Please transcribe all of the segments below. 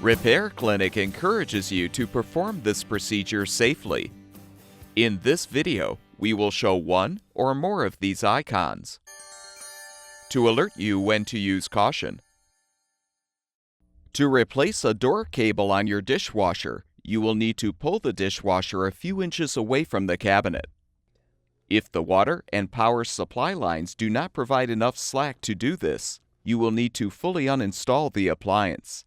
Repair Clinic encourages you to perform this procedure safely. In this video, we will show one or more of these icons to alert you when to use caution. To replace a door cable on your dishwasher, you will need to pull the dishwasher a few inches away from the cabinet. If the water and power supply lines do not provide enough slack to do this, you will need to fully uninstall the appliance.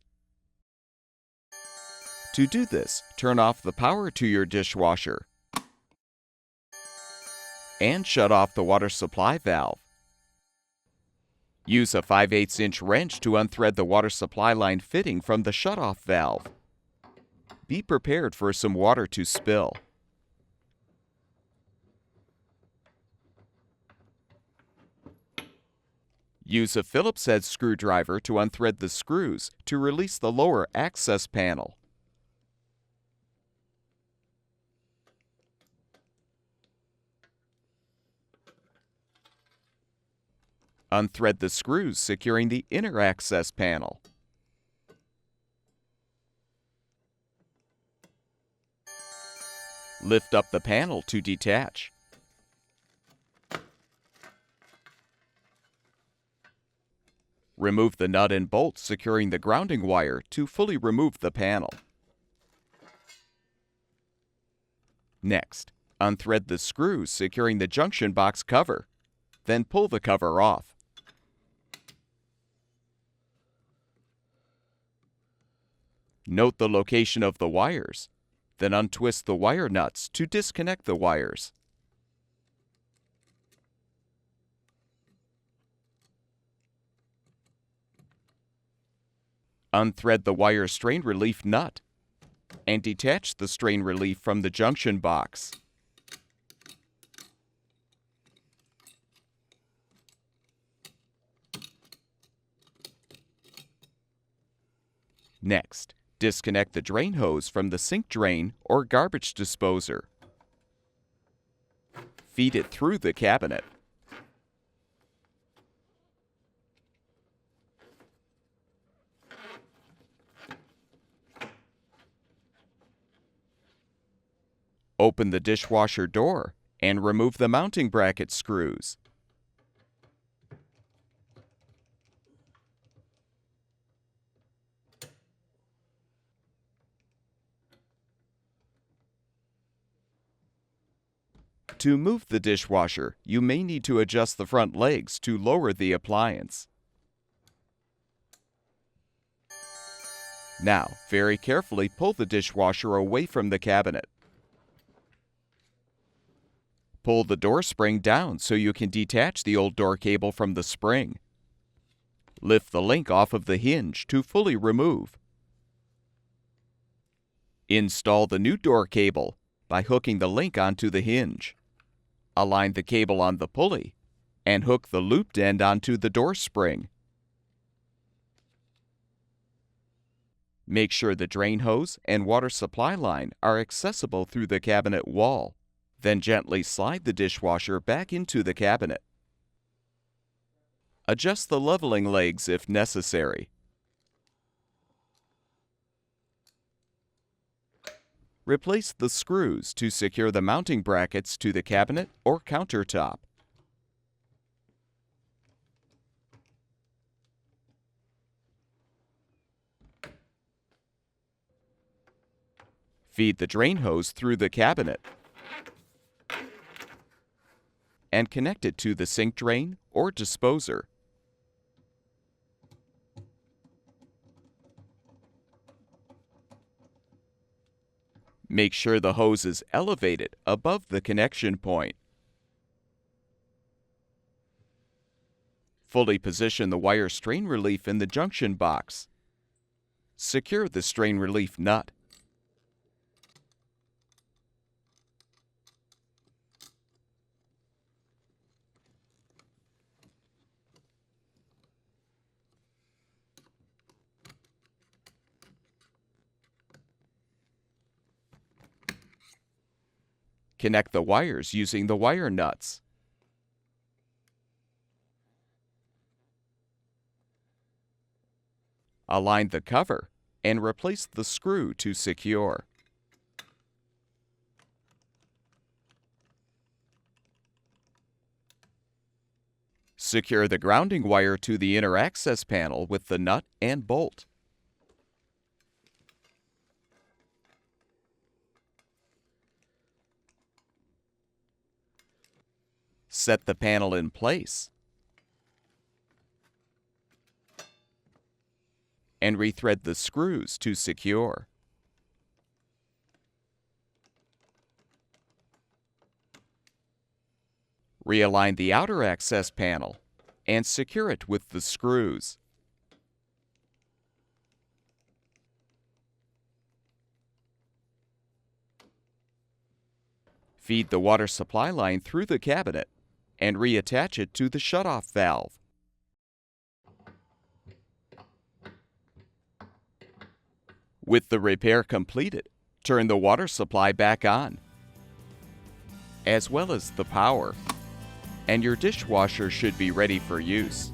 To do this, turn off the power to your dishwasher and shut off the water supply valve. Use a 5/8" wrench to unthread the water supply line fitting from the shutoff valve. Be prepared for some water to spill. Use a Phillips head screwdriver to unthread the screws to release the lower access panel. Unthread the screws securing the inner access panel. Lift up the panel to detach. Remove the nut and bolt securing the grounding wire to fully remove the panel. Next, unthread the screws securing the junction box cover. Then pull the cover off. Note the location of the wires. Then untwist the wire nuts to disconnect the wires. Unthread the wire strain relief nut and detach the strain relief from the junction box. Next, disconnect the drain hose from the sink drain or garbage disposer. Feed it through the cabinet. Open the dishwasher door and remove the mounting bracket screws. To move the dishwasher, you may need to adjust the front legs to lower the appliance. Now, very carefully pull the dishwasher away from the cabinet. Pull the door spring down so you can detach the old door cable from the spring. Lift the link off of the hinge to fully remove. Install the new door cable by hooking the link onto the hinge. Align the cable on the pulley and hook the looped end onto the door spring. Make sure the drain hose and water supply line are accessible through the cabinet wall. Then gently slide the dishwasher back into the cabinet. Adjust the leveling legs if necessary. Replace the screws to secure the mounting brackets to the cabinet or countertop. Feed the drain hose through the cabinet and connect it to the sink drain or disposer. Make sure the hose is elevated above the connection point. Fully position the wire strain relief in the junction box. Secure the strain relief nut. Connect the wires using the wire nuts. Align the cover and replace the screw to secure. Secure the grounding wire to the inner access panel with the nut and bolt. Set the panel in place and rethread the screws to secure. Realign the outer access panel and secure it with the screws. Feed the water supply line through the cabinet and reattach it to the shutoff valve. With the repair completed, turn the water supply back on, as well as the power, and your dishwasher should be ready for use.